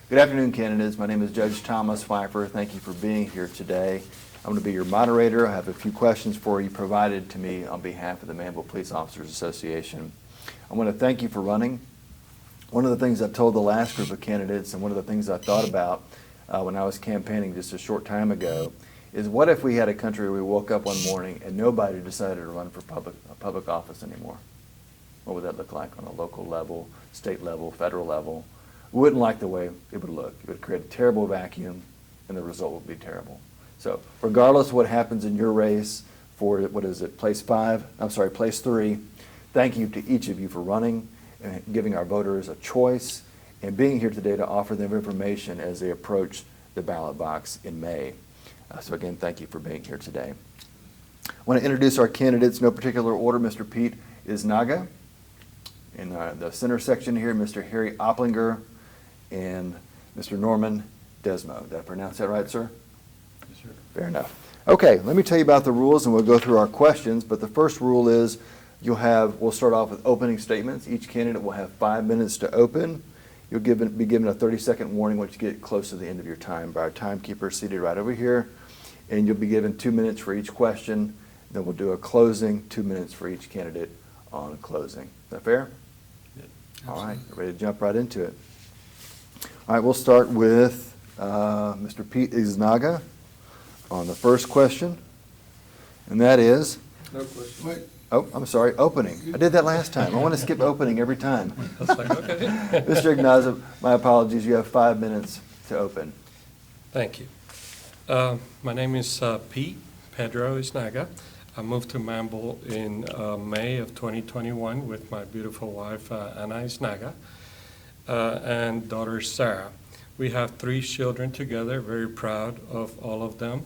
Good afternoon, candidates. My name is Judge Thomas Pfeiffer. Thank you for being here today. I'm going to be your moderator. I have a few questions for you provided to me on behalf of the Manvel Police Officers Association. I want to thank you for running. One of the things I told the last group of candidates, and one of the things I thought about when I was campaigning just a short time ago, is what if we had a country where we woke up one morning and nobody decided to run for public office anymore? What would that look like on a local level, state level, federal level? We wouldn't like the way it would look. It would create a terrible vacuum, and the result would be terrible. So regardless of what happens in your race for, place 3, thank you to each of you for running and giving our voters a choice and being here today to offer them information as they approach the ballot box in May. So again, thank you for being here today. I want to introduce our candidates in no particular order. Mr. Pete Isnaga. In the center section here, Mr. Harry Opplinger and Mr. Norman Desmo. Did I pronounce that right, sir? Yes, sir. Fair enough. Okay, let me tell you about the rules and we'll go through our questions, but the first rule is we'll start off with opening statements. Each candidate will have 5 minutes to open. You'll be given a 30-second warning once you get close to the end of your time by our timekeeper seated right over here, and you'll be given 2 minutes for each question. Then we'll do a closing, 2 minutes for each candidate on closing. Is that fair? All right, ready to jump right into it. All right, we'll start with Mr. Pete Isnaga on the first question, and that is... No question. Wait. Oh, I'm sorry, opening. I did that last time. I want to skip opening every time. That's like, okay. Mr. Ignaza, my apologies. You have 5 minutes to open. Thank you. My name is Pete Pedro Isnaga. I moved to Manvel in May of 2021 with my beautiful wife, Anna Isnaga, and daughter, Sarah. We have 3 children together, very proud of all of them,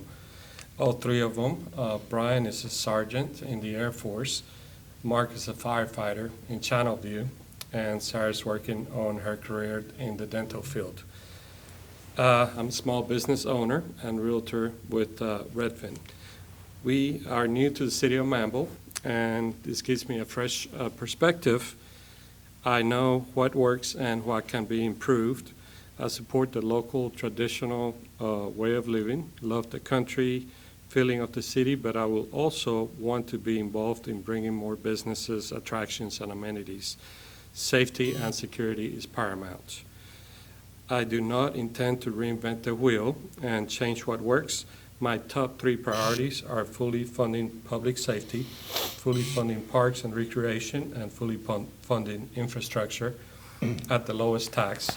all 3 of them. Brian is a sergeant in the Air Force. Mark is a firefighter in Channelview, and Sarah's working on her career in the dental field. I'm a small business owner and realtor with Redfin. We are new to the city of Manvel, and this gives me a fresh perspective. I know what works and what can be improved. I support the local traditional way of living, love the country, feeling of the city, but I will also want to be involved in bringing more businesses, attractions, and amenities. Safety and security is paramount. I do not intend to reinvent the wheel and change what works. My top 3 priorities are fully funding public safety, fully funding parks and recreation, and fully funding infrastructure at the lowest tax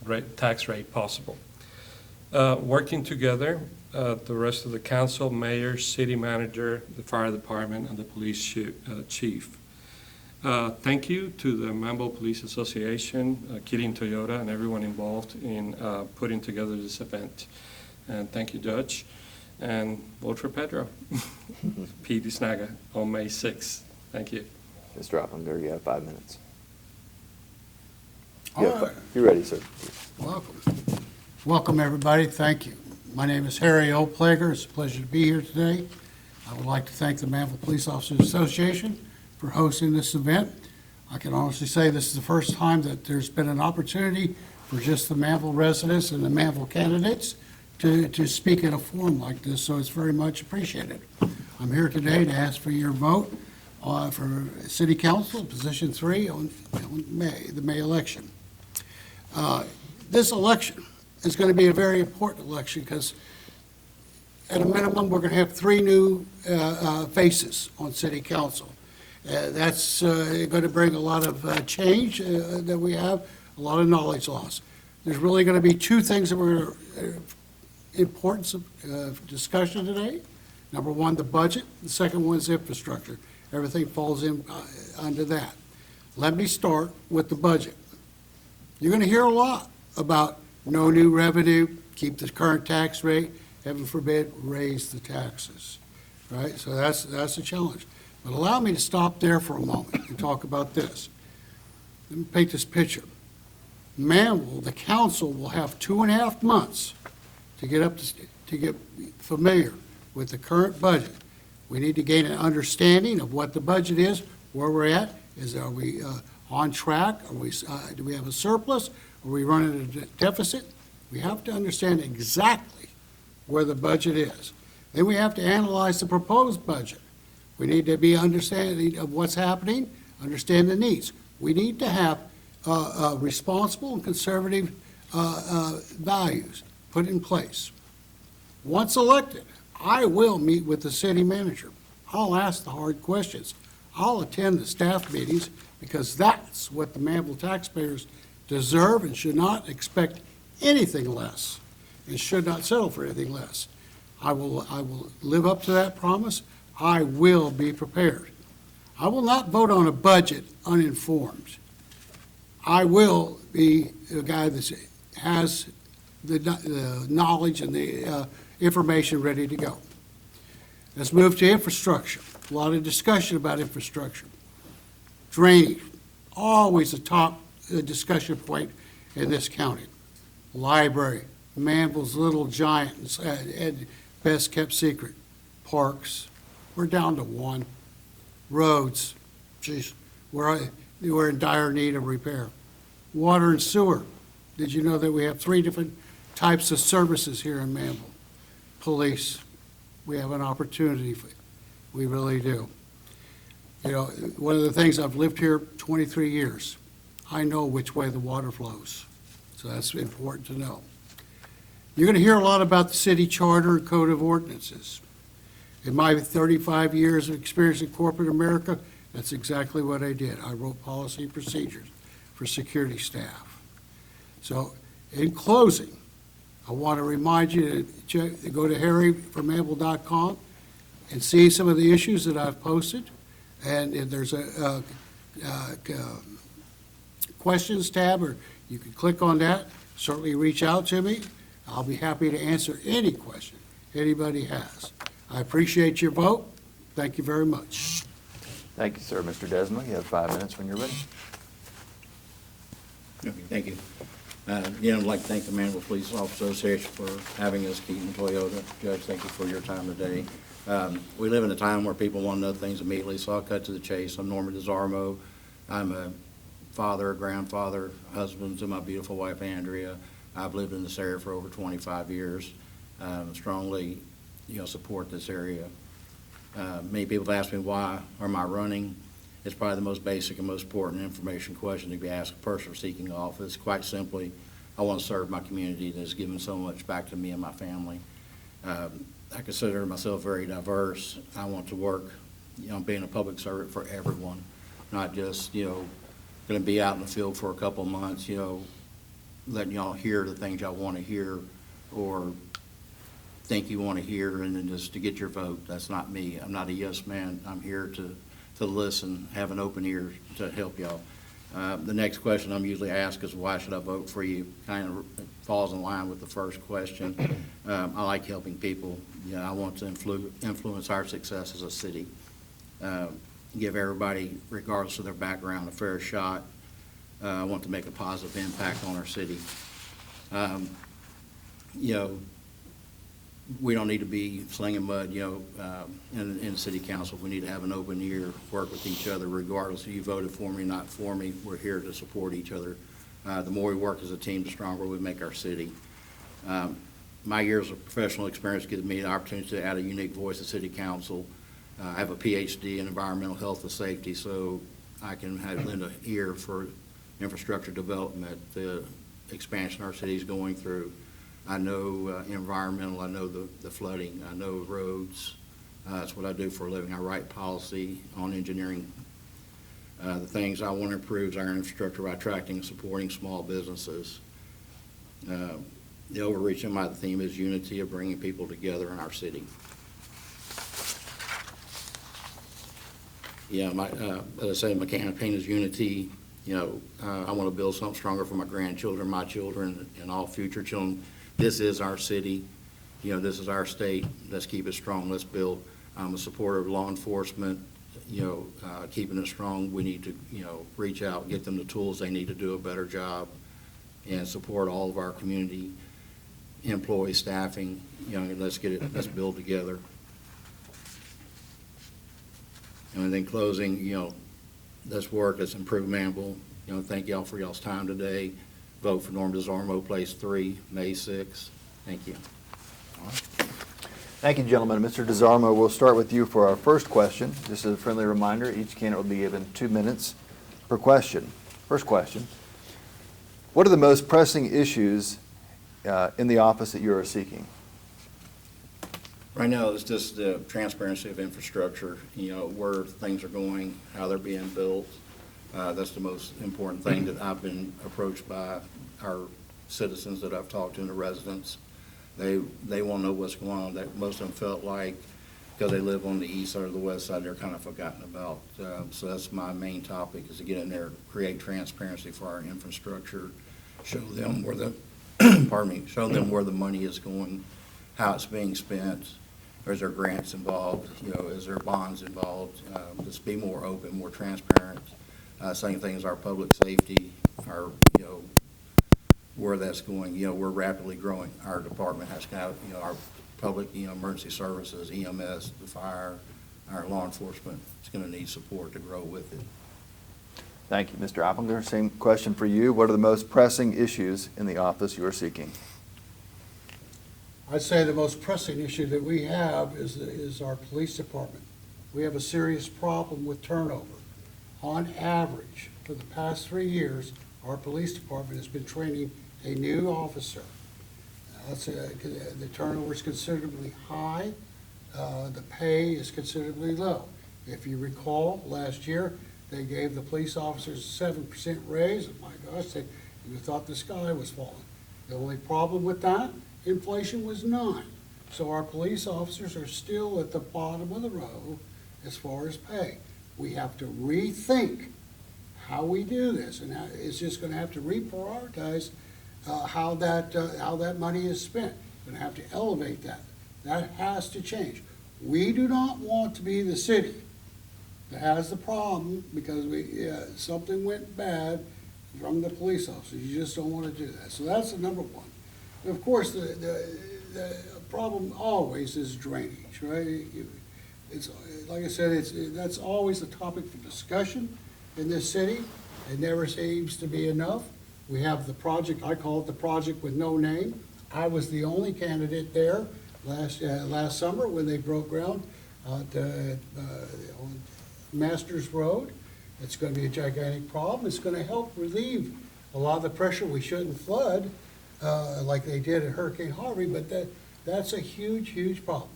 rate possible. Working together, the rest of the council, mayor, city manager, the fire department, and the police chief. Thank you to the Manvel Police Association, Kirin Toyota, and everyone involved in putting together this event. And thank you, Judge. And vote for Pedro. Pete Isnaga on May 6th. Thank you. Mr. Opplinger, you have 5 minutes. Right. You're ready, sir. Welcome. Welcome, everybody. Thank you. My name is Harry Opplinger. It's a pleasure to be here today. I would like to thank the Manvel Police Officers Association for hosting this event. I can honestly say this is the first time that there's been an opportunity for just the Manvel residents and the Manvel candidates to speak in a forum like this, so it's very much appreciated. I'm here today to ask for your vote for City Council, Position 3 on the May election. This election is going to be a very important election because at a minimum, we're going to have 3 new faces on City Council. That's going to bring a lot of change that we have, a lot of knowledge loss. There's really going to be 2 things that we're importance of discussion today. Number 1, the budget. The second one is infrastructure. Everything falls in under that. Let me start with the budget. You're going to hear a lot about no new revenue, keep the current tax rate, heaven forbid, raise the taxes, right? So that's a challenge. But allow me to stop there for a moment and talk about this. Let me paint this picture. Manvel, the council, will have 2.5 months to get familiar with the current budget. We need to gain an understanding of what the budget is, where we're at. Are we on track? Do we have a surplus? Are we running a deficit? We have to understand exactly where the budget is. Then we have to analyze the proposed budget. We need to be understanding of what's happening, understand the needs. We need to have responsible and conservative values put in place. Once elected, I will meet with the city manager. I'll ask the hard questions. I'll attend the staff meetings because that's what the Manvel taxpayers deserve and should not expect anything less and should not settle for anything less. I will live up to that promise. I will be prepared. I will not vote on a budget uninformed. I will be a guy that has the knowledge and the information ready to go. Let's move to infrastructure. A lot of discussion about infrastructure. Drainage, always a top discussion point in this county. Library, Manvel's little giant and best kept secret. Parks, we're down to one. Roads, geez, we're in dire need of repair. Water and sewer. Did you know that we have 3 different types of services here in Manvel? Police, we have an opportunity. We really do. You know, one of the things, I've lived here 23 years. I know which way the water flows. So that's important to know. You're going to hear a lot about the city charter and code of ordinances. In my 35 years of experience in corporate America, that's exactly what I did. I wrote policy and procedures for security staff. So in closing, I want to remind you to go to harryformanvel.com and see some of the issues that I've posted. And there's a questions tab, or you can click on that. Certainly reach out to me. I'll be happy to answer any question anybody has. I appreciate your vote. Thank you very much. Thank you, sir. Mr. Desma, you have 5 minutes when you're ready. Okay, thank you. Again, I'd like to thank the Manvel Police Officer Association for having us, Keaton Toyota. Judge, thank you for your time today. We live in a time where people want to know things immediately, so I'll cut to the chase. I'm Norman DeZarmo. I'm a father, a grandfather, husband to my beautiful wife, Andrea. I've lived in this area for over 25 years. Strongly, support this area. Many people have asked me, why am I running? It's probably the most basic and most important information question to be asked a person seeking office. Quite simply, I want to serve my community that's given so much back to me and my family. I consider myself very diverse. I want to work, being a public servant for everyone, not just, going to be out in the field for a couple of months, letting y'all hear the things y'all want to hear or think you want to hear and then just to get your vote. That's not me. I'm not a yes man. I'm here to listen, have an open ear to help y'all. The next question I'm usually asked is, why should I vote for you? Kind of falls in line with the first question. I like helping people. I want to influence our success as a city. Give everybody, regardless of their background, a fair shot. I want to make a positive impact on our city. We don't need to be slinging mud, in city council. We need to have an open ear, work with each other, regardless if you voted for me, not for me. We're here to support each other. The more we work as a team, the stronger we make our city. My years of professional experience give me the opportunity to add a unique voice to city council. I have a PhD in environmental health and safety, so I can lend an ear for infrastructure development, the expansion our city is going through. I know environmental, I know the flooding, I know roads. That's what I do for a living. I write policy on engineering. The things I want to improve is our infrastructure by attracting and supporting small businesses. The overreaching my theme is unity of bringing people together in our city. As I say, my campaign is unity. I want to build something stronger for my grandchildren, my children, and all future children. This is our city. This is our state. Let's keep it strong. Let's build. I'm a supporter of law enforcement, keeping it strong. We need to, reach out, get them the tools they need to do a better job, and support all of our community employees, staffing. Let's build together. And then closing, this work that's improved Manvel. Thank y'all for y'all's time today. Vote for Norm DeZarmo, place 3, May 6th. Thank you. Thank you, gentlemen. Mr. DeZarmo, we'll start with you for our first question. Just as a friendly reminder, each candidate will be given 2 minutes per question. First question, what are the most pressing issues in the office that you are seeking? Right now, it's just the transparency of infrastructure, where things are going, how they're being built. That's the most important thing that I've been approached by our citizens that I've talked to, and the residents. They want to know what's going on. That most of them felt like, because they live on the east side or the west side, they're kind of forgotten about. So that's my main topic, is to get in there, create transparency for our infrastructure, show them where the, pardon me, show them where the money is going, how it's being spent. Is there grants involved? Is there bonds involved? Just be more open, more transparent. Same thing as our public safety, our, where that's going. We're rapidly growing. Our department has got, our public, emergency services, EMS, the fire, our law enforcement. It's going to need support to grow with it. Thank you. Mr. Opplinger, same question for you. What are the most pressing issues in the office you are seeking? I'd say the most pressing issue that we have is our police department. We have a serious problem with turnover. On average, for the past 3 years, our police department has been training a new officer. The turnover is considerably high. The pay is considerably low. If you recall, last year, they gave the police officers a 7% raise, and my gosh, you thought the sky was falling. The only problem with that, inflation was 9. So our police officers are still at the bottom of the row as far as pay. We have to rethink how we do this, and it's just going to have to reprioritize how that money is spent. We're going to have to elevate that. That has to change. We do not want to be the city that has the problem because something went bad from the police officers. You just don't want to do that. So that's the number one. And of course, the problem always is drainage, right? It's like I said, that's always a topic for discussion in this city. It never seems to be enough. We have the project, I call it the project with no name. I was the only candidate there last summer when they broke ground on Masters Road. It's going to be a gigantic problem. It's going to help relieve a lot of the pressure. We shouldn't flood like they did at Hurricane Harvey, but that's a huge, huge problem.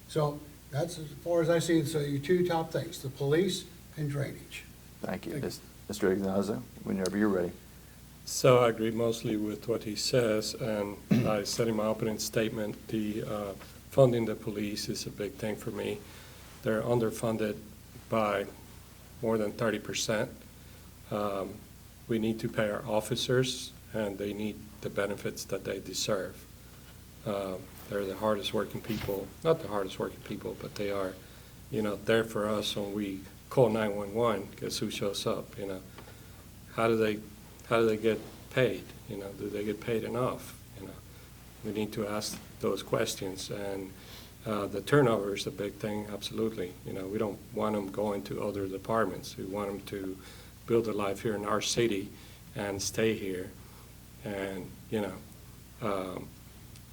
So that's as far as I see it. So your 2 top things, the police and drainage. Thank you. Mr. Ignazo, whenever you're ready. So I agree mostly with what he says, and I said in my opening statement, the funding the police is a big thing for me. They're underfunded by more than 30%. We need to pay our officers, and they need the benefits that they deserve. They're the hardest working people, not the hardest working people, but they are, there for us when we call 911. Guess who shows up? How do they get paid? Do they get paid enough? We need to ask those questions, and the turnover is a big thing. Absolutely. We don't want them going to other departments. We want them to build a life here in our city and stay here. And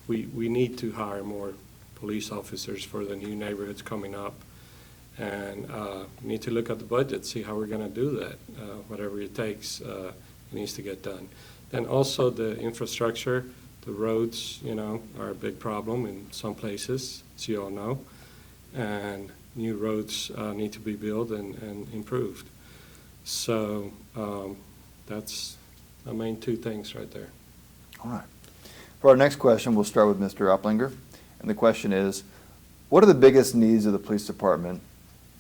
we need to hire more police officers for the new neighborhoods coming up. And we need to look at the budget, see how we're going to do that. Whatever it takes, it needs to get done. Then also the infrastructure, the roads, are a big problem in some places, as you all know. And new roads need to be built and improved. So that's the main 2 things right there. All right. For our next question, we'll start with Mr. Opplinger. And the question is, what are the biggest needs of the police department,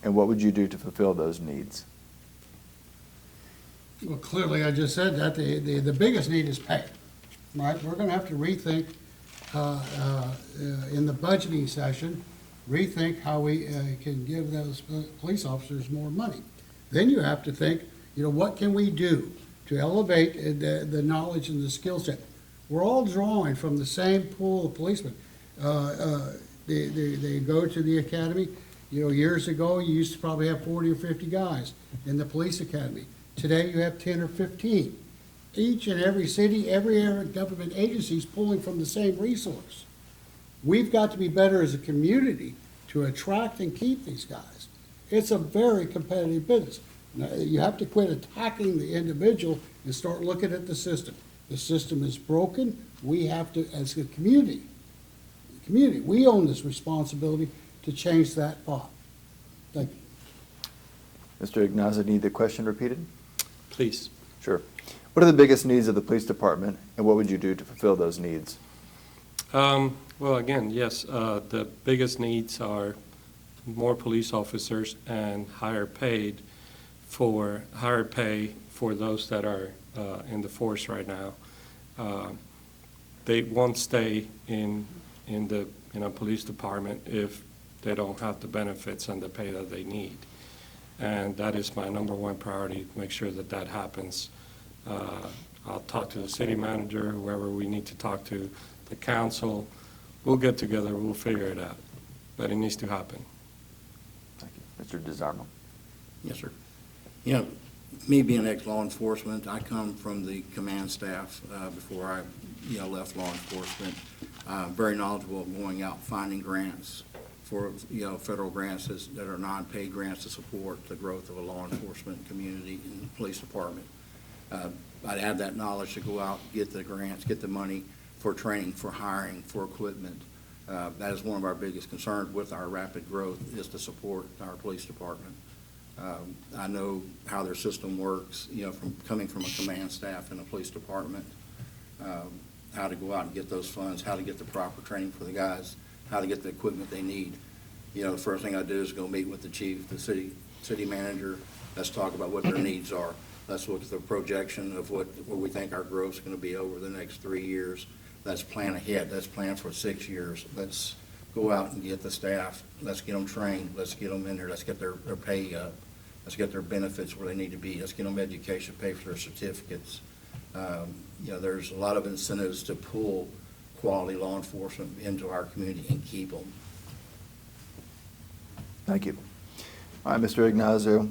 and what would you do to fulfill those needs? Well, clearly, I just said that the biggest need is pay, right? We're going to have to rethink in the budgeting session, rethink how we can give those police officers more money. Then you have to think, what can we do to elevate the knowledge and the skill set? We're all drawing from the same pool of policemen. They go to the academy. You know, years ago, you used to probably have 40 or 50 guys in the police academy. Today, you have 10 or 15. Each and every city, every area government agency is pulling from the same resource. We've got to be better as a community to attract and keep these guys. It's a very competitive business. Now, you have to quit attacking the individual and start looking at the system. The system is broken. We have to, as a community, we own this responsibility to change that thought. Thank you. Mr. Ignaza, need the question repeated? Please. Sure. What are the biggest needs of the police department, and what would you do to fulfill those needs? Well, again, yes, the biggest needs are more police officers and higher pay for those that are in the force right now. They won't stay in the police department if they don't have the benefits and the pay that they need. And that is my number one priority, make sure that that happens. I'll talk to the city manager, whoever we need to talk to, the council. We'll get together, we'll figure it out, but it needs to happen. Thank you. Mr. DeZarmo. Yes, sir. You know, me being ex-law enforcement, I come from the command staff before I, left law enforcement. Very knowledgeable of going out, finding grants for, federal grants that are non-paid grants to support the growth of a law enforcement community and the police department. I'd have that knowledge to go out, get the grants, get the money for training, for hiring, for equipment. That is one of our biggest concerns with our rapid growth, is to support our police department. I know how their system works, from coming from a command staff in a police department, how to go out and get those funds, how to get the proper training for the guys, how to get the equipment they need. The first thing I do is go meet with the chief, the city manager. Let's talk about what their needs are. Let's look at the projection of what we think our growth is going to be over the next 3 years. Let's plan ahead. Let's plan for 6 years. Let's go out and get the staff. Let's get them trained. Let's get them in there. Let's get their pay up. Let's get their benefits where they need to be. Let's get them education, pay for their certificates. There's a lot of incentives to pull quality law enforcement into our community and keep them. Thank you. All right, Mr. Ignaza.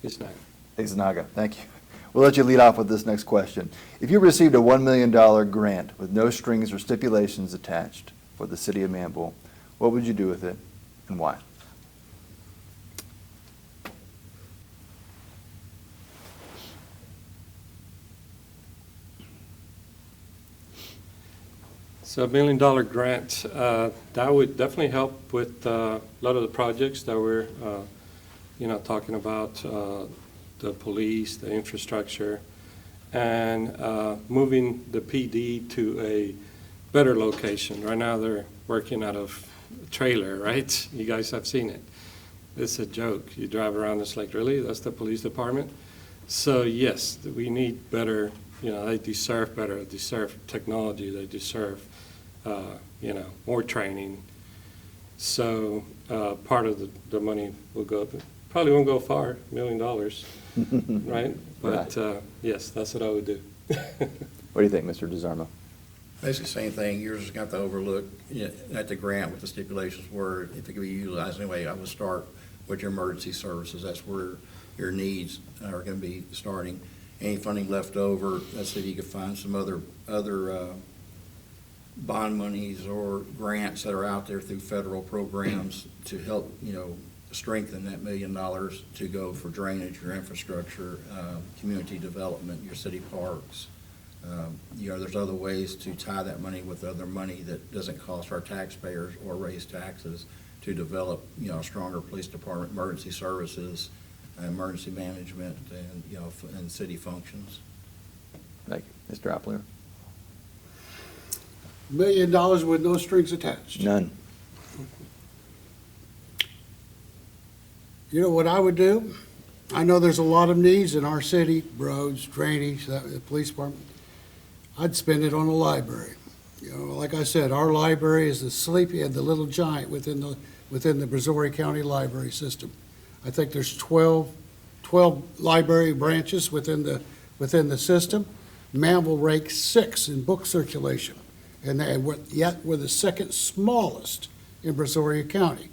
It's not. Iznaga, thank you. We'll let you lead off with this next question. If you received a $1 million grant with no strings or stipulations attached for the city of Manvel, what would you do with it and why? So $1 million grant, that would definitely help with a lot of the projects that we're, talking about, the police, the infrastructure, and moving the PD to a better location. Right now, they're working out of a trailer, right? You guys have seen it. It's a joke. You drive around, it's like, really? That's the police department? So yes, we need better, they deserve better. They deserve technology. They deserve, more training. So part of the money will go, probably won't go far, $1 million, right? But yes, that's what I would do. What do you think, Mr. DeZarmo? Basically, same thing. Yours has got to overlook at the grant with the stipulations where if it could be utilized anyway, I would start with your emergency services. That's where your needs are going to be starting. Any funding left over, let's see if you can find some other bond monies or grants that are out there through federal programs to help, strengthen that $1 million to go for drainage, your infrastructure, community development, your city parks. There's other ways to tie that money with other money that doesn't cost our taxpayers or raise taxes to develop, a stronger police department, emergency services, emergency management, and, and city functions. Thank you. Mr. Opler? $1 million with no strings attached. None. You know what I would do? I know there's a lot of needs in our city, roads, drainage, the police department. I'd spend it on a library. Like I said, our library is the sleepy and the little giant within the Brazoria County library system. I think there's 12 library branches within the system. Manvel ranks 6 in book circulation, and yet we're the second smallest in Brazoria County.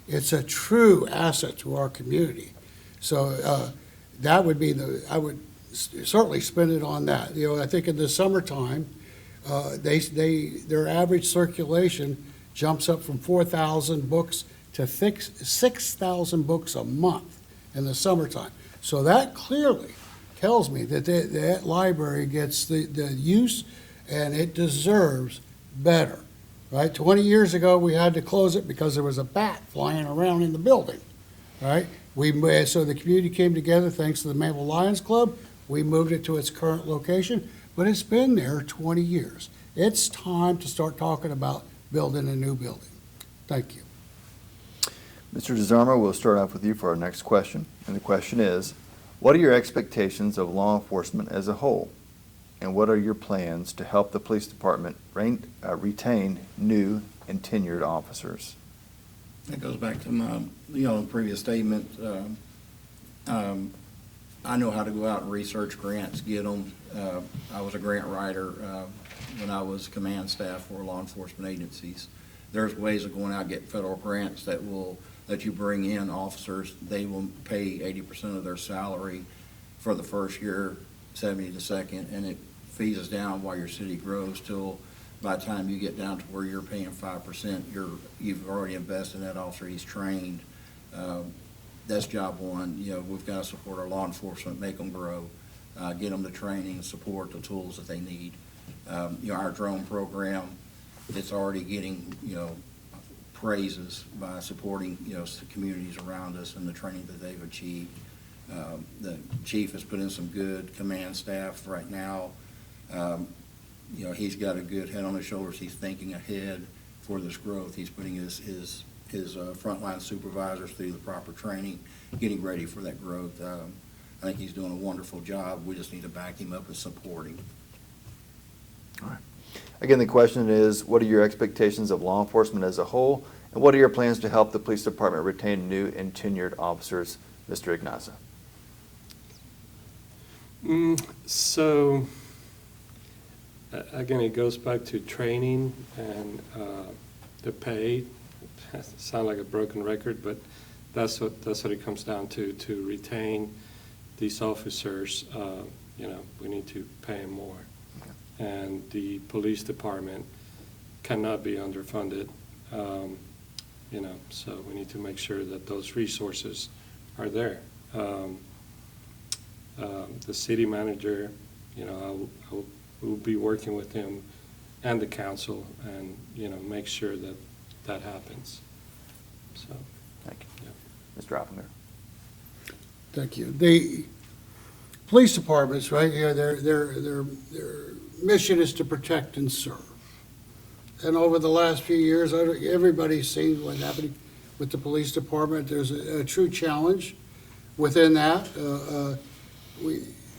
It's a true asset to our community. So that would be I would certainly spend it on that. You know, I think in the summertime, their average circulation jumps up from 4,000 books to 6,000 books a month in the summertime. So that clearly tells me that that library gets the use, and it deserves better, right? 20 years ago, we had to close it because there was a bat flying around in the building, right? So the community came together, thanks to the Manvel Lions Club. We moved it to its current location, but it's been there 20 years. It's time to start talking about building a new building. Thank you. Mr. DeZarmo, we'll start off with you for our next question. And the question is, what are your expectations of law enforcement as a whole? And what are your plans to help the police department retain new and tenured officers? That goes back to my, previous statement. I know how to go out and research grants, get them. I was a grant writer when I was command staff for law enforcement agencies. There's ways of going out and getting federal grants that will let you bring in officers. They will pay 80% of their salary for the first year, 70 the second, and it phases down while your city grows till by the time you get down to where you're paying 5%, you've already invested in that officer. He's trained. That's job one. We've got to support our law enforcement, make them grow, get them the training, support, the tools that they need. Our drone program, it's already getting, praises by supporting, the communities around us and the training that they've achieved. The chief has put in some good command staff right now. He's got a good head on his shoulders. He's thinking ahead for this growth. He's putting his frontline supervisors through the proper training, getting ready for that growth. I think he's doing a wonderful job. We just need to back him up and support him. All right. Again, the question is, what are your expectations of law enforcement as a whole, and what are your plans to help the police department retain new and tenured officers? Mr. Ignaza. So, again, it goes back to training and the pay. Sound like a broken record, but that's what it comes down to retain these officers. We need to pay them more. Okay. And the police department cannot be underfunded, so we need to make sure that those resources are there. The city manager, I will be working with him and the council and, make sure that that happens. So, thank you. Yeah. Mr. Oppinger. Thank you. The police departments, right here, their mission is to protect and serve. And over the last few years, everybody's seen what's happening with the police department. There's a true challenge within that.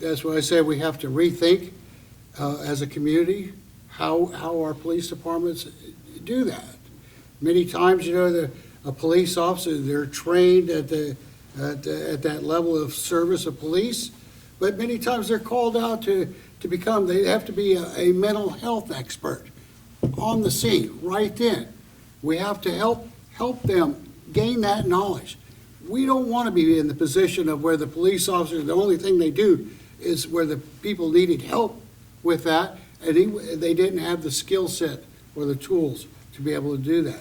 That's why I say we have to rethink as a community how our police departments do that. Many times, a police officer, they're trained at that level of service of police, but many times they're called out to become, they have to be a mental health expert on the scene right then. We have to help them gain that knowledge. We don't want to be in the position of where the police officers, the only thing they do is where the people needed help with that, and they didn't have the skill set or the tools to be able to do that.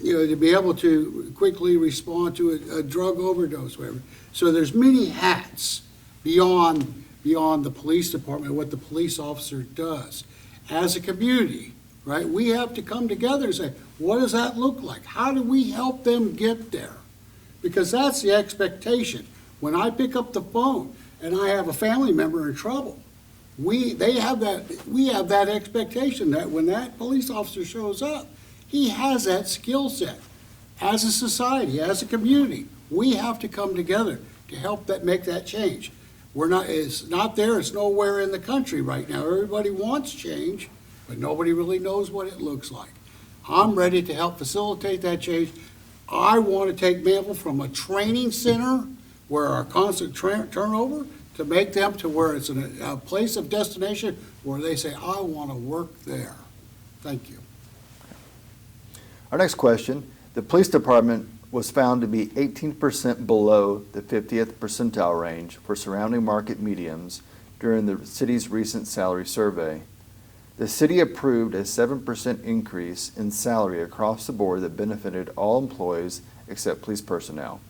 To be able to quickly respond to a drug overdose, whatever. So there's many hats beyond the police department, what the police officer does. As a community, right, we have to come together and say, what does that look like? How do we help them get there? Because that's the expectation. When I pick up the phone and I have a family member in trouble, we have that expectation that when that police officer shows up, he has that skill set. As a society, as a community, we have to come together to help make that change. It's not there, it's nowhere in the country right now. Everybody wants change, but nobody really knows what it looks like. I'm ready to help facilitate that change. I want to take Manvel from a training center where our constant turnover to make them to where it's a place of destination where they say, I want to work there. Thank you. Our next question, the police department was found to be 18% below the 50th percentile range for surrounding market mediums during the city's recent salary survey. The city approved a 7% increase in salary across the board that benefited all employees except police personnel.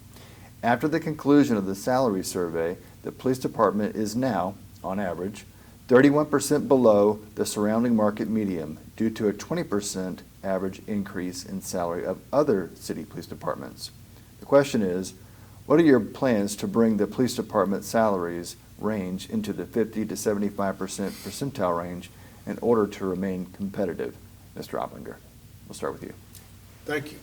After the conclusion of the salary survey, the police department is now, on average, 31% below the surrounding market median due to a 20% average increase in salary of other city police departments. The question is, what are your plans to bring the police department salaries range into the 50 to 75% percentile range in order to remain competitive? Mr. Opplinger, we'll start with you. Thank you.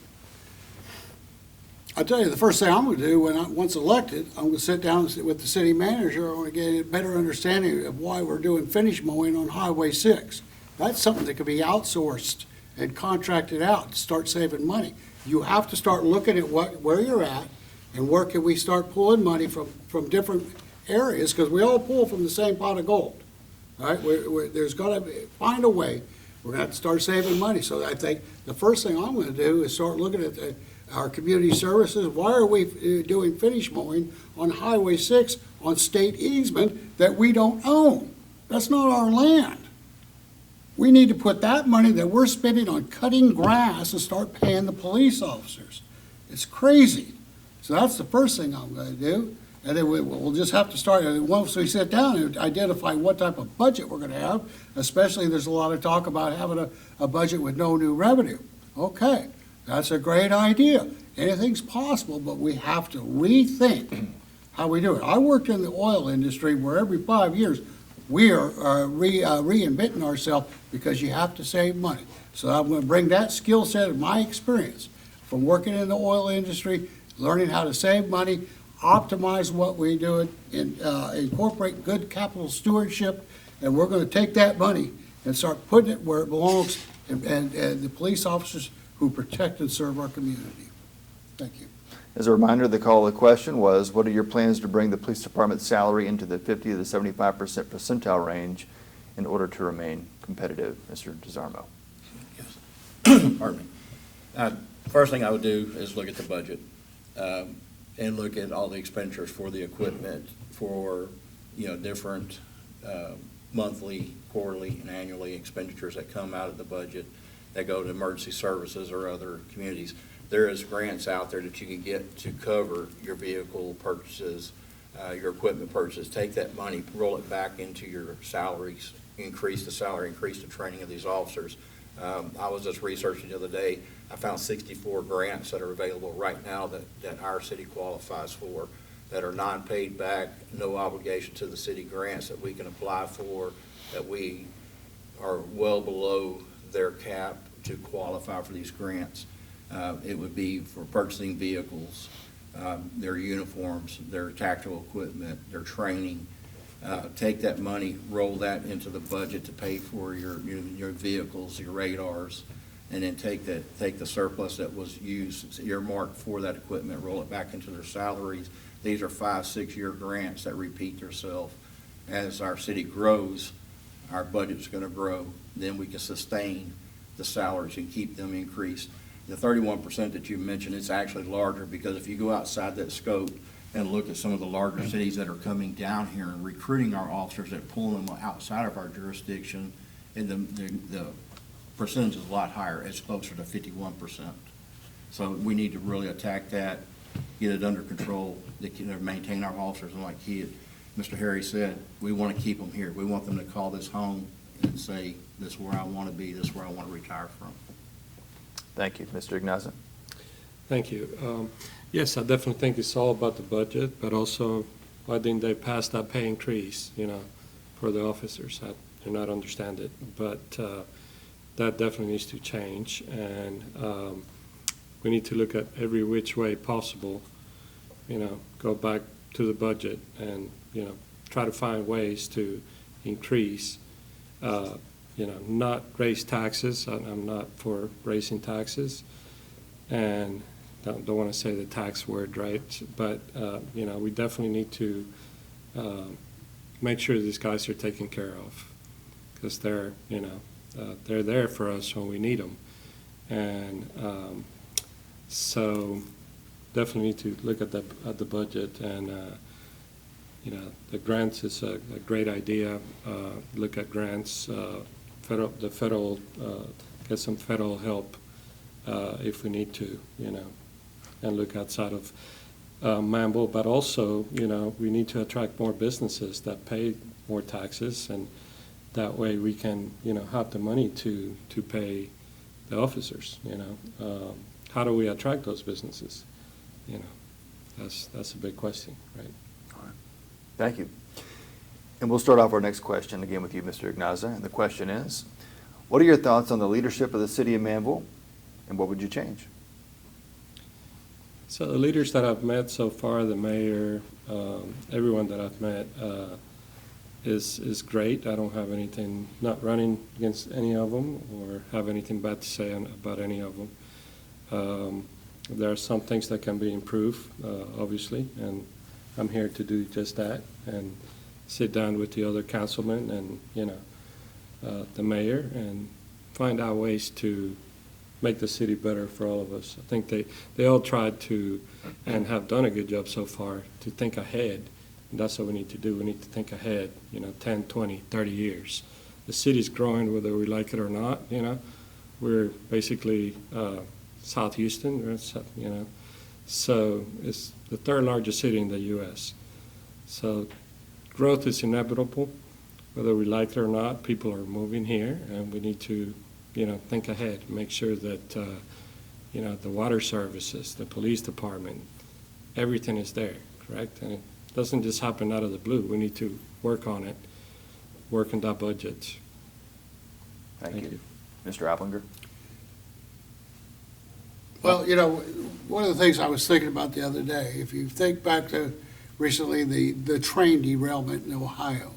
I'll tell you, the first thing I'm going to do once elected, I'm going to sit down with the city manager. I want to get a better understanding of why we're doing finish mowing on Highway 6. That's something that could be outsourced and contracted out to start saving money. You have to start looking at where you're at and where can we start pulling money from different areas, because we all pull from the same pot of gold. All right, there's got to find a way. We're going to have to start saving money. So I think the first thing I'm going to do is start looking at our community services. Why are we doing finish mowing on Highway 6 on state easement that we don't own? That's not our land. We need to put that money that we're spending on cutting grass and start paying the police officers. It's crazy. So that's the first thing I'm going to do. And then we'll just have to start, once we sit down and identify what type of budget we're going to have, especially there's a lot of talk about having a budget with no new revenue. Okay, that's a great idea. Anything's possible, but we have to rethink how we do it. I worked in the oil industry where every 5 years we are reinventing ourselves because you have to save money. So I'm going to bring that skill set of my experience from working in the oil industry, learning how to save money, optimize what we do, and incorporate good capital stewardship, and we're going to take that money and start putting it where it belongs, and the police officers who protect and serve our community. Thank you. As a reminder, the call to the question was, what are your plans to bring the police department's salary into the 50 to 75% percentile range in order to remain competitive? Mr. DeZarmo. Yes. Pardon me. First thing I would do is look at the budget and look at all the expenditures for the equipment for, different monthly, quarterly, and annually expenditures that come out of the budget that go to emergency services or other communities. There is grants out there that you can get to cover your vehicle purchases, your equipment purchases. Take that money, roll it back into your salaries, increase the salary, increase the training of these officers. I was just researching the other day. I found 64 grants that are available right now that our city qualifies for, that are non-paid back, no obligation to the city grants that we can apply for, that we are well below their cap to qualify for these grants. It would be for purchasing vehicles, their uniforms, their tactical equipment, their training. Take that money, roll that into the budget to pay for your vehicles, your radars, and then take the surplus that was used, earmarked for that equipment, roll it back into their salaries. These are 5-6 year grants that repeat themselves. As our city grows, our budget's going to grow. Then we can sustain the salaries and keep them increased. The 31% that you mentioned is actually larger, because if you go outside that scope and look at some of the larger cities that are coming down here and recruiting our officers, that pull them outside of our jurisdiction, and the percentage is a lot higher. It's closer to 51%. So we need to really attack that, get it under control, maintain our officers. And like Mr. Harry said, we want to keep them here. We want them to call this home and say, this is where I want to be, this is where I want to retire from. Thank you. Mr. Ignaza. Thank you. Yes, I definitely think it's all about the budget, but also why didn't they pass that pay increase, for the officers? I do not understand it, but that definitely needs to change, and we need to look at every which way possible, go back to the budget and, try to find ways to increase, not raise taxes. I'm not for raising taxes, and don't want to say the tax word, right? But, we definitely need to make sure these guys are taken care of, because they're there for us when we need them. And so definitely need to look at the budget, and the grants is a great idea. Look at grants, the federal, get some federal help if we need to, and look outside of Manvel. But also, we need to attract more businesses that pay more taxes, and that way we can, have the money to pay the officers. How do we attract those businesses? That's a big question, right? All right. Thank you. And we'll start off our next question again with you, Mr. Ignaza. And the question is, what are your thoughts on the leadership of the city of Manvel, and what would you change? So the leaders that I've met so far, the mayor, everyone that I've met is great. I don't have anything, not running against any of them or have anything bad to say about any of them. There are some things that can be improved, obviously, and I'm here to do just that, and sit down with the other councilmen and, the mayor, and find out ways to make the city better for all of us. I think they all tried to, and have done a good job so far, to think ahead. And that's what we need to do. We need to think ahead, 10, 20, 30 years. The city's growing whether we like it or not, We're basically South Houston, so it's the third largest city in the U.S. So growth is inevitable, whether we like it or not. People are moving here, and we need to, think ahead, make sure that, the water services, the police department, everything is there, correct? And it doesn't just happen out of the blue. We need to work on it, work on that budget. Thank you. Mr. Applinger? Well, one of the things I was thinking about the other day, if you think back to recently the train derailment in Ohio,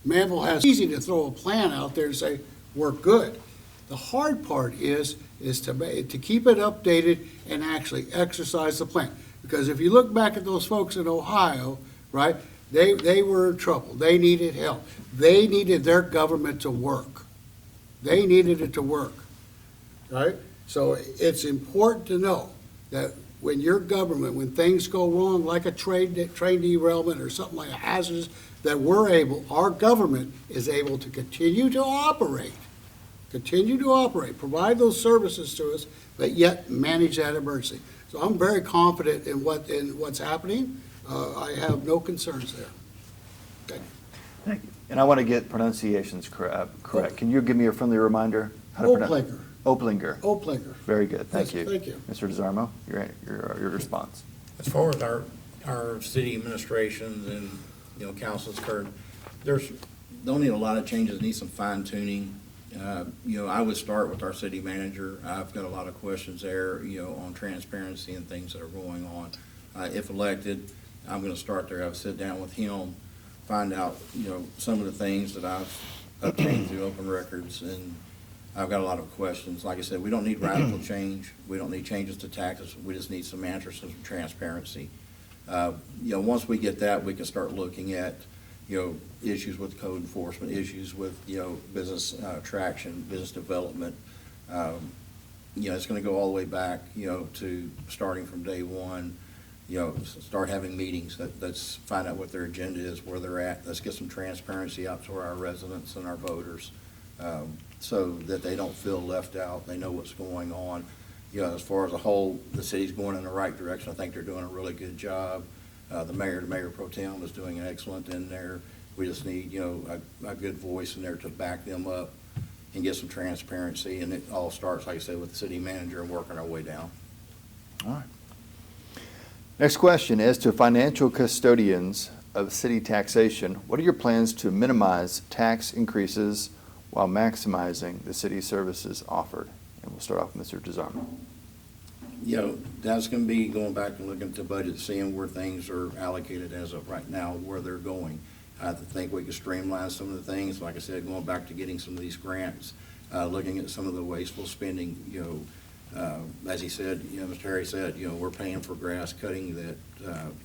Manvel has, it's easy to throw a plan out there and say, we're good. The hard part is to keep it updated and actually exercise the plan. Because if you look back at those folks in Ohio, right, they were in trouble. They needed help. They needed their government to work. They needed it to work, right? So it's important to know that when your government, when things go wrong, like a train derailment or something like a hazardous, that our government is able to continue to operate, provide those services to us, but yet manage that emergency. So I'm very confident in what's happening. I have no concerns there. Okay. Thank you. And I want to get pronunciations correct. Can you give me a friendly reminder? Oplinger. Oplinger. Very good. Thank you. Thank you. Mr. DeZarmo, your response. As far as our city administrations and, councils, Kurt, don't need a lot of changes, need some fine tuning. I would start with our city manager. I've got a lot of questions there, on transparency and things that are going on. If elected, I'm going to start there. I'll sit down with him, find out, some of the things that I've obtained through open records, and I've got a lot of questions. Like I said, we don't need radical change. We don't need changes to taxes. We just need some answers and some transparency. Once we get that, we can start looking at, issues with code enforcement, issues with, business traction, business development. It's going to go all the way back, to starting from day one, start having meetings. Let's find out what their agenda is, where they're at. Let's get some transparency out to our residents and our voters, so that they don't feel left out. They know what's going on. As far as a whole, the city's going in the right direction. I think they're doing a really good job. The mayor pro tem is doing excellent in there. We just need, a good voice in there to back them up and get some transparency. And it all starts, like I said, with the city manager and working our way down. All right. Next question is to financial custodians of city taxation. What are your plans to minimize tax increases while maximizing the city services offered? And we'll start off with Mr. DeZarmo. That's going to be going back and looking at the budget, seeing where things are allocated as of right now, where they're going. I think we could streamline some of the things. Like I said, going back to getting some of these grants, looking at some of the wasteful spending. As he said, Mr. Harry said, we're paying for grass cutting that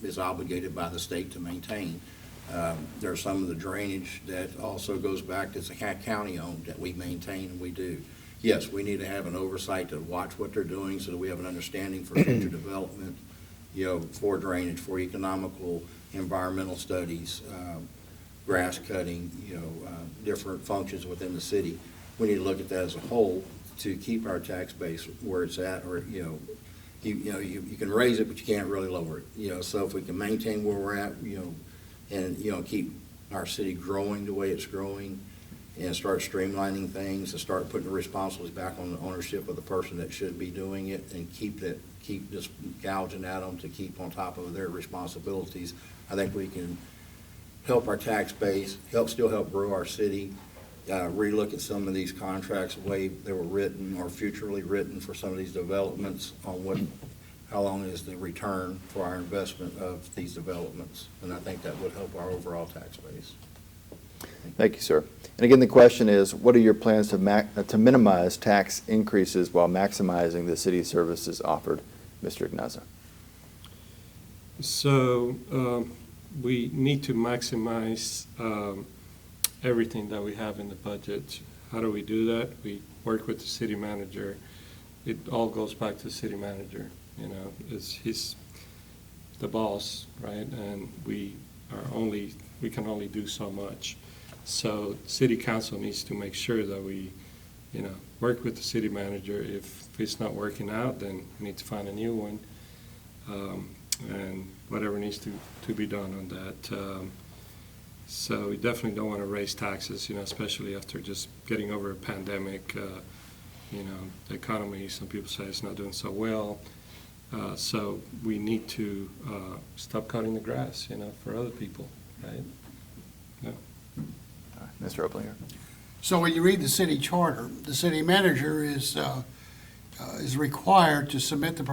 is obligated by the state to maintain. There's some of the drainage that also goes back, that's county owned, that we maintain, and we do. yes, we need to have an oversight to watch what they're doing so that we have an understanding for future development, for drainage, for economical, environmental studies, grass cutting, different functions within the city. We need to look at that as a whole to keep our tax base where it's at, or, you can raise it, but you can't really lower it. So if we can maintain where we're at, and, keep our city growing the way it's growing, and start streamlining things, and start putting the responsibilities back on the ownership of the person that should be doing it, and keep just gouging at them to keep on top of their responsibilities, I think we can help our tax base, still help grow our city, relook at some of these contracts, the way they were written or futurely written for some of these developments on how long is the return for our investment of these developments. And I think that would help our overall tax base. Thank you, sir. And again, the question is, what are your plans to minimize tax increases while maximizing the city services offered? Mr. Ignaza. So we need to maximize everything that we have in the budget. How do we do that? We work with the city manager. It all goes back to the city manager. He's the boss, right? And we can only do so much. So city council needs to make sure that we, work with the city manager. If it's not working out, then we need to find a new one. And whatever needs to be done on that. So we definitely don't want to raise taxes, especially after just getting over a pandemic. The economy, some people say it's not doing so well. So we need to stop cutting the grass, for other people, right? Yeah. All right, Mr. Oplinger. So when you read the city charter, the city manager is required to submit the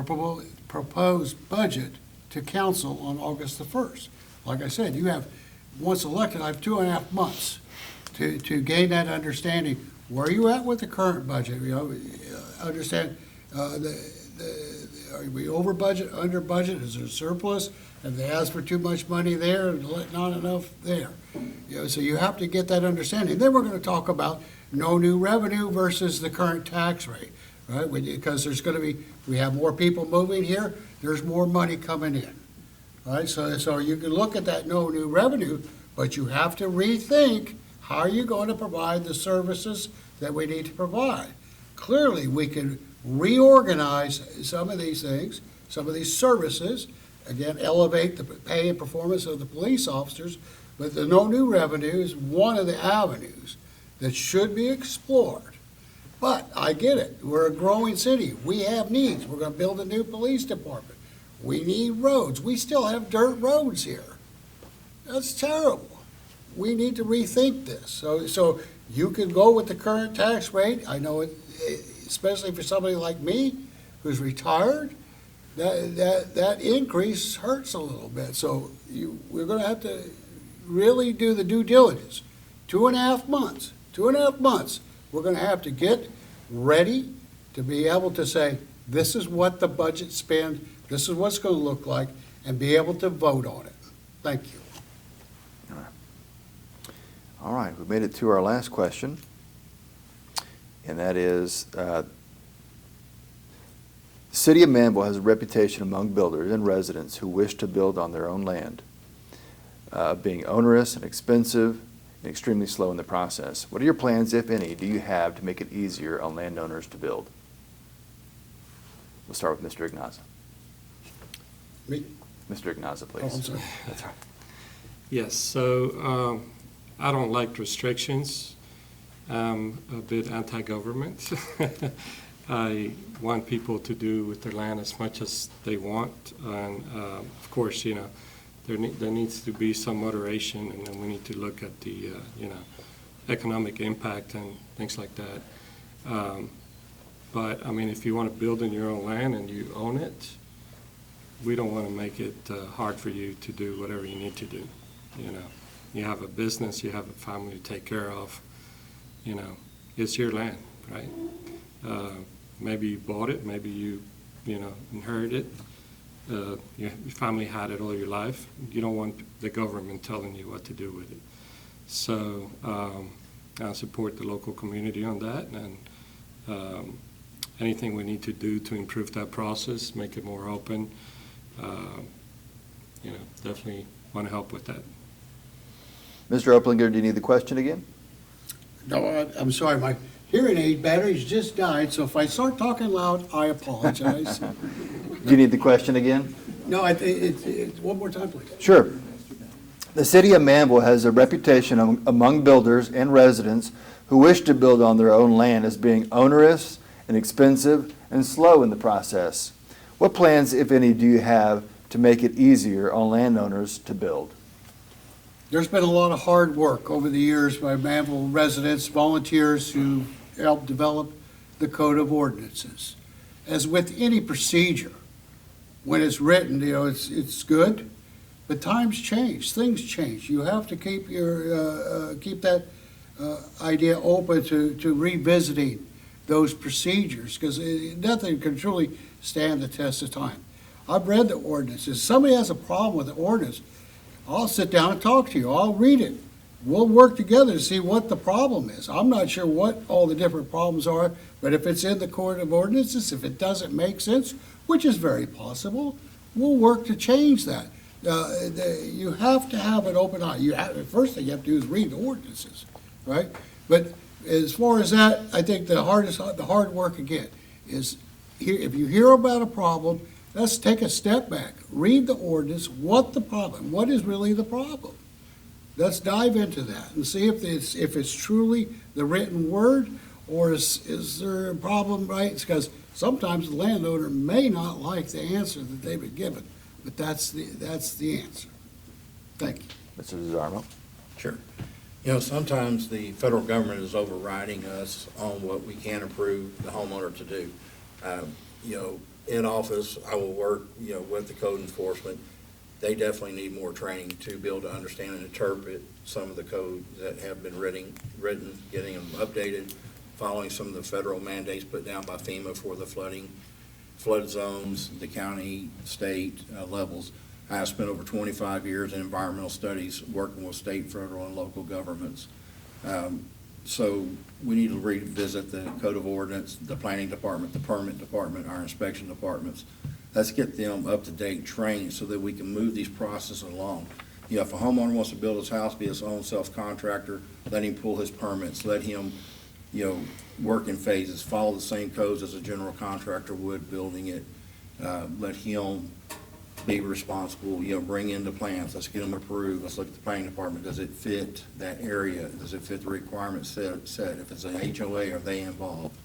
proposed budget to council on August the 1st. Like I said, you have, once elected, I have 2.5 months to gain that understanding. Where are you at with the current budget? Understand, are we over budget, under budget? Is there a surplus? Have they asked for too much money there and not enough there? So you have to get that understanding. Then we're going to talk about no new revenue versus the current tax rate, right? Because there's going to be, we have more people moving here, there's more money coming in, right? So you can look at that no new revenue, but you have to rethink how are you going to provide the services that we need to provide. Clearly, we can reorganize some of these things, some of these services, again, elevate the pay and performance of the police officers, but the no new revenue is one of the avenues that should be explored. But I get it. We're a growing city. We have needs. We're going to build a new police department. We need roads. We still have dirt roads here. That's terrible. We need to rethink this. So you can go with the current tax rate. I know it, especially for somebody like me who's retired, that increase hurts a little bit. So we're going to have to really do the due diligence. 2.5 months. 2.5 months. We're going to have to get ready to be able to say, this is what the budget spend, this is what it's going to look like, and be able to vote on it. Thank you. All right, we made it to our last question, and that is, the City of Manvel has a reputation among builders and residents who wish to build on their own land, being onerous and expensive and extremely slow in the process. What are your plans, if any, do you have to make it easier on landowners to build? We'll start with Mr. Ignaza. Me? Mr. Ignaza, please. Oh, I'm sorry. That's right. Yes, so I don't like restrictions. I'm a bit anti-government. I want people to do with their land as much as they want. And of course, there needs to be some moderation, and then we need to look at the, economic impact and things like that. But, I mean, if you want to build in your own land and you own it, we don't want to make it hard for you to do whatever you need to do. You have a business, you have a family to take care of, it's your land, right? Maybe you bought it, maybe you inherited it. Your family had it all your life. You don't want the government telling you what to do with it. So I support the local community on that, and anything we need to do to improve that process, make it more open, definitely want to help with that. Mr. Oplinger, do you need the question again? No, I'm sorry, my hearing aid battery's just died, so if I start talking loud, I apologize. Do you need the question again? No, one more time, please. Sure. The city of Manvel has a reputation among builders and residents who wish to build on their own land as being onerous and expensive and slow in the process. What plans, if any, do you have to make it easier on landowners to build? There's been a lot of hard work over the years by Manvel residents, volunteers who helped develop the Code of Ordinances. As with any procedure, when it's written, it's good, but times change, things change. You have to keep keep that idea open to revisiting those procedures, because nothing can truly stand the test of time. I've read the ordinances. If somebody has a problem with the ordinance, I'll sit down and talk to you. I'll read it. We'll work together to see what the problem is. I'm not sure what all the different problems are, but if it's in the Code of Ordinances, if it doesn't make sense, which is very possible, we'll work to change that. You have to have an open eye. The first thing you have to do is read the ordinances, right? But as far as that, I think the hard work again is if you hear about a problem, let's take a step back, read the ordinance, what is really the problem? Let's dive into that and see if it's truly the written word, or is there a problem, right? It's because sometimes the landowner may not like the answer that they've been given, but that's the answer. Thank you. Mr. DeZarmo? Sure. Sometimes the federal government is overriding us on what we can approve the homeowner to do. In office, I will work, with the code enforcement. They definitely need more training to be able to understand and interpret some of the code that have been written, getting them updated, following some of the federal mandates put down by FEMA for the flood zones, the county, state levels. I have spent over 25 years in environmental studies working with state, federal, and local governments. So we need to revisit the Code of Ordinance, the Planning Department, the Permit Department, our inspection departments. Let's get them up to date, trained, so that we can move these processes along. If a homeowner wants to build his house, be his own self-contractor, let him pull his permits, let him, work in phases, follow the same codes as a general contractor would building it. Let him be responsible, bring in the plans, let's get them approved, let's look at the planning department, does it fit that area, does it fit the requirements set, if it's an HOA, are they involved?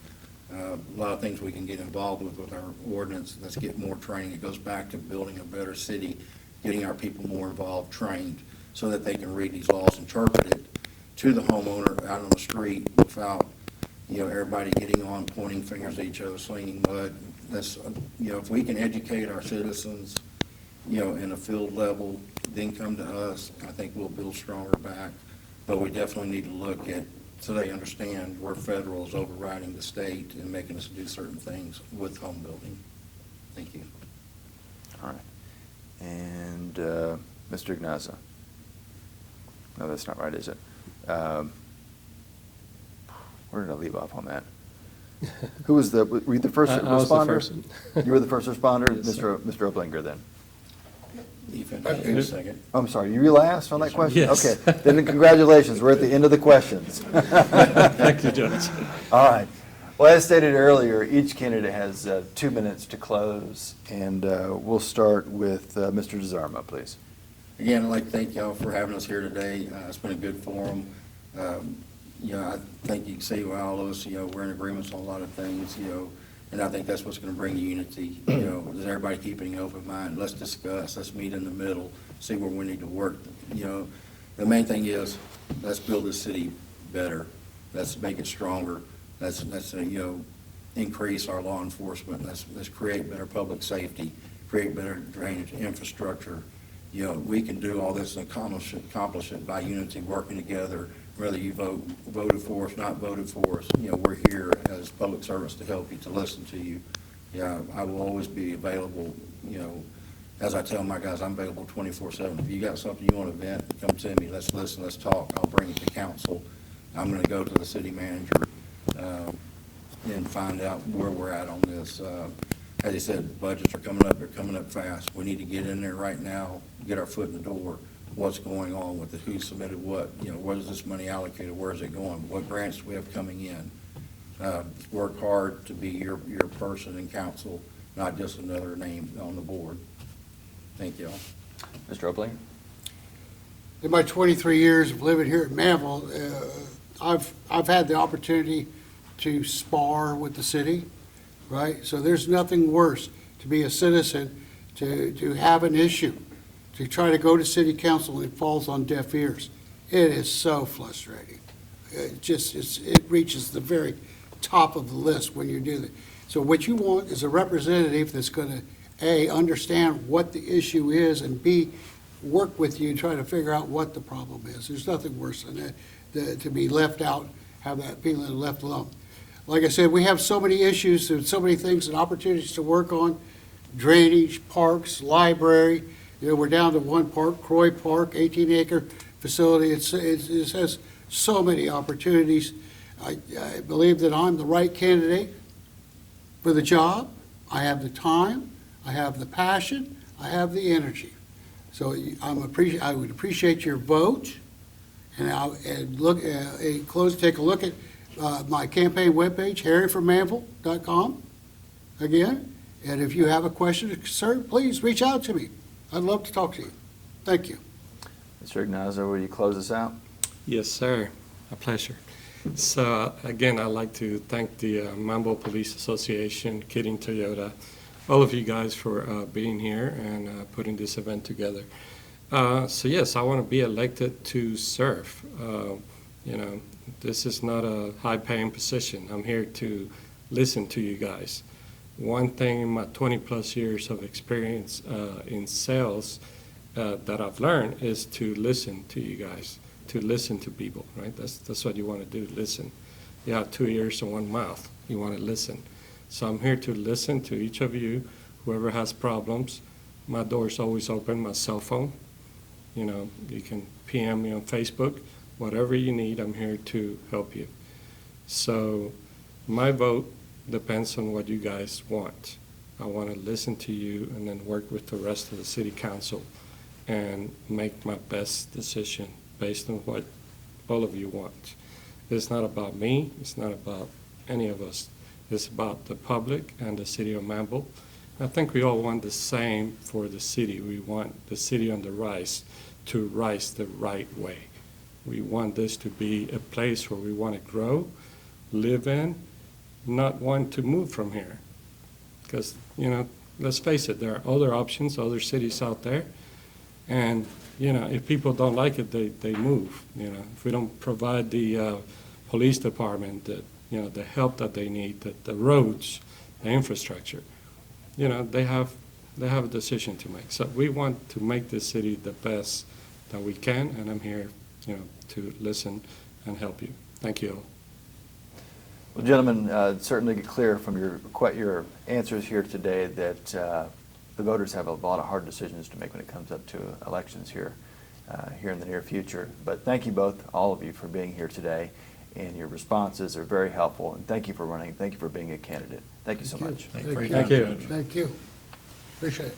A lot of things we can get involved with our ordinance. Let's get more training. It goes back to building a better city, getting our people more involved, trained, so that they can read these laws, interpret it to the homeowner out on the street without, everybody getting on, pointing fingers at each other, slinging mud. That's, if we can educate our citizens, in a field level, then come to us, I think we'll build stronger back. But we definitely need to look at, so they understand where federal is overriding the state and making us do certain things with home building. Thank you. All right. And Mr. Ignaza? No, that's not right, is it? Where did I leave off on that? Who was were you the first responder? I was the first. You were the first responder? Yes, sir. Mr. Oblinger then? In a second. I'm sorry, you last on that question? Yes. Okay, then congratulations, we're at the end of the questions. Thank you, Judge. All right. Well, as stated earlier, each candidate has 2 minutes to close, and we'll start with Mr. DeZarmo, please. Again, I'd like to thank y'all for having us here today. It's been a good forum. I think you can see why all of us, we're in agreements on a lot of things, and I think that's what's going to bring unity. Is everybody keeping an open mind? Let's discuss. Let's meet in the middle. See where we need to work. The main thing is let's build this city better. Let's make it stronger. Let's increase our law enforcement. Let's create better public safety. Create better drainage infrastructure. We can do all this and accomplish it by unity, working together. Whether you voted for us, not voted for us, we're here as public servants to help you, to listen to you. I will always be available, as I tell my guys, I'm available 24/7. If you got something you want to vent, come to me, let's listen, let's talk. I'll bring it to council. I'm going to go to the city manager. and find out where we're at on this. As I said, budgets are coming up, they're coming up fast. We need to get in there right now, get our foot in the door, what's going on with it, who submitted what, what is this money allocated, where is it going, what grants do we have coming in? Work hard to be your person in council, not just another name on the board. Thank you all. Mr. Oakley? In my 23 years of living here at Manvel, I've had the opportunity to spar with the city, right? So there's nothing worse to be a citizen, to have an issue, to try to go to city council and it falls on deaf ears. It is so frustrating. It reaches the very top of the list when you do that. So what you want is a representative that's going to, A, understand what the issue is, and B, work with you, try to figure out what the problem is. There's nothing worse than that, to be left out, have that feeling of left alone. Like I said, we have so many issues and so many things and opportunities to work on: drainage, parks, library. We're down to one park, Croy Park, 18-acre facility. It has so many opportunities. I believe that I'm the right candidate for the job. I have the time, I have the passion, I have the energy. So I would appreciate your vote, and take a look at my campaign webpage, harryformanville.com, again. And if you have a question or concern, please reach out to me. I'd love to talk to you. Thank you. Mr. Ignazio, will you close us out? Yes, sir. A pleasure. So again, I'd like to thank the Manvel Police Association, Kidding Toyota, all of you guys for being here and putting this event together. So yes, I want to be elected to serve. This is not a high-paying position. I'm here to listen to you guys. One thing in my 20-plus years of experience in sales that I've learned is to listen to you guys, to listen to people, right? That's what you want to do, listen. You have 2 ears and 1 mouth. You want to listen. So I'm here to listen to each of you, whoever has problems. My door's always open, my cell phone. You can PM me on Facebook. Whatever you need, I'm here to help you. So my vote depends on what you guys want. I want to listen to you and then work with the rest of the city council and make my best decision based on what all of you want. It's not about me. It's not about any of us. It's about the public and the city of Manvel. I think we all want the same for the city. We want the city on the rise to rise the right way. We want this to be a place where we want to grow, live in, not want to move from here. Because, let's face it, there are other options, other cities out there. And, if people don't like it, they move. If we don't provide the police department, the help that they need, the roads, the infrastructure, they have a decision to make. So we want to make this city the best that we can, and I'm here, to listen and help you. Thank you all. Well, gentlemen, certainly get clear from your answers here today that the voters have a lot of hard decisions to make when it comes up to elections here in the near future. But thank you both, all of you, for being here today, and your responses are very helpful. And thank you for running. Thank you for being a candidate. Thank you so much. Thank you. you. Thank you. Thank you. Appreciate it.